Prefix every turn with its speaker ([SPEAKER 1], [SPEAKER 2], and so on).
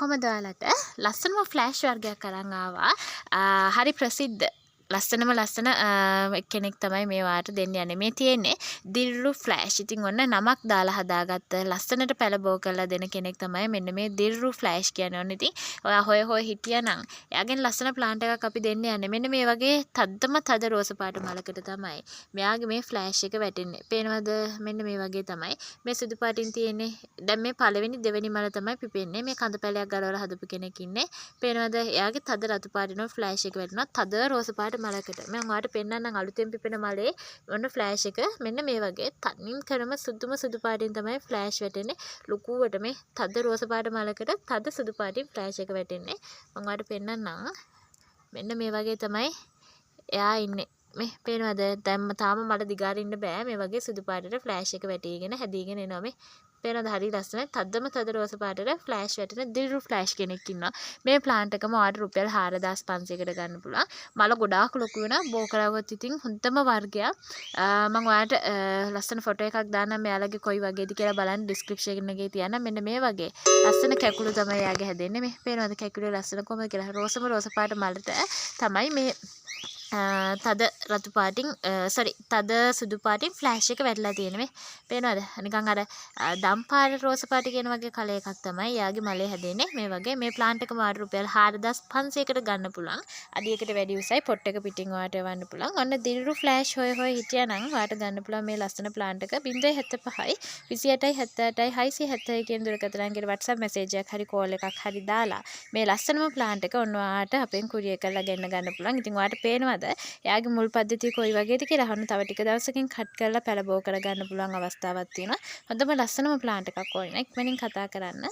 [SPEAKER 1] කොහමද ඔයාලට ලස්සනම ෆ්ලෑෂ් වර්ගයක් අරන් ආවා. හරි ප්‍රසිද්ධ ලස්සන කෙනෙක් තමයි මේ වාට දෙන්න යන්නේ. මේ තියෙන්නේ දිල්රු ෆ්ලෑෂ්. ඉතින් ඔන්න නමක් දාලා හදාගත්ත ලස්සනට පැලබෝ කරලා දෙන කෙනෙක් තමයි මෙන්න මේ දිල්රු ෆ්ලෑෂ් කියන්නේ. ඔන්න ඉතින් ඔයා හොය හිටියානම් එයාගෙන් ලස්සන ප්ලාන්ට් එකක් අපි දෙන්න යන්නේ. මෙන්න මේ වගේ තද රෝස පාට මලකට තමයි මෙයාගේ මේ ෆ්ලෑෂ් එක වැටෙන්නේ. පේනවද? මෙන්න මේ වගේ තමයි. මේ සුදු පාටින් තියෙන්නේ. දැන් මේ පළවෙනි දෙවෙනි මල තමයි පිපෙන්නේ. මේ කඳ පැලයක් ගලවලා හදපු කෙනෙක් ඉන්නේ. පේනවද? එයාගේ තද රතු පාටිනෝ ෆ්ලෑෂ් එක වැටෙනවා. තද රෝස පාට මලකට. මම ඔයාලට පෙන්නන්නම් අලුතෙන් පිපෙන මලේ ඔන්න ෆ්ලෑෂ් එක මෙන්න මේ වගේ තනින් කරම සුදු පාටින් තමයි ෆ්ලෑෂ් වැටෙන්නේ. ලුකුවට මේ තද රෝස පාට මලකට තද සුදු පාටින් ෆ්ලෑෂ් එක වැටෙන්නේ. මම ඔයාලට පෙන්නන්නම්. මෙන්න මේ වගේ තමයි එයා ඉන්නේ. මේ පේනවද? දැන් තාම මල දිගාරින්න බෑ. මේ වගේ සුදු පාටට ෆ්ලෑෂ් එක වැටීගෙන හැදීගෙන එනවා මේ. පේනවද? හරි ලස්සනයි. තද රෝස පාටට ෆ්ලෑෂ් වැටෙන දිල්රු ෆ්ලෑෂ් කෙනෙක් ඉන්නවා. මේ ප්ලාන්ට් එකම ඔයාලට රුපියල් 4500කට ගන්න පුළුවන්. මල ගොඩාක් ලොකු වෙනවා. බෝ කරවුවොත් ඉතින් හොඳම වර්ගයක්. මම ඔයාලට ලස්සන ෆොටෝ එකක් දාන්නම්. මෙයාලගේ කොයි වගේද කියලා බලන්න ඩිස්ක්‍රිප්ෂන් එකේ තියන්නම්. මෙන්න මේ වගේ ලස්සන කැකුළු තමයි එයාගේ හැදෙන්නේ. මේ පේනවද කැකුළේ ලස්සන කොහමද කියලා? රෝස පාට මලට තමයි මේ තද රතු පාටින් තද සුදු පාටින් ෆ්ලෑෂ් එක වැටලා තියෙන්නේ. මේ පේනවද? නිකන් අර දම් පාට රෝස පාට කියන වගේ කලර් එකක් තමයි යාගේ මලේ හැදෙන්නේ. මේ වගේ මේ ප්ලාන්ට් එක මාට රුපියල් 4500කට ගන්න පුළුවන්. අඩියකට වැඩි උසයි පොට් එක පිටින් ඔයාලට එවන්න පුළුවන්. ඔන්න දිල්රු ෆ්ලෑෂ් හොය හිටියානම් ඔයාලට ගන්න පුළුවන් මේ ලස්සන ප්ලාන්ට් එක 075යි 28යි 78යි 670 කියන දුරකථන අංකයට WhatsApp මැසේජ් එකක් හරි කෝල් එකක් හරි දාලා මේ ලස්සනම ප්ලාන්ට් එක ඔන්න ඔයාලට අපෙන් කුරියර් කරලා ගෙන්න ගන්න පුළුවන්. ඉතින් ඔයාලට පේනවා එයාගේ මුල් පද්ධතිය කොයි වගේද කියලා අහන්න තව ටික දවසකින් කට් කරලා පැලබෝ කරගන්න පුළුවන් අවස්ථාවක් තියෙනවා. හොඳම ලස්සනම ප්ලාන්ට් එකක් ඕනේ නම් ඉක්මනින් කතා කරන්න.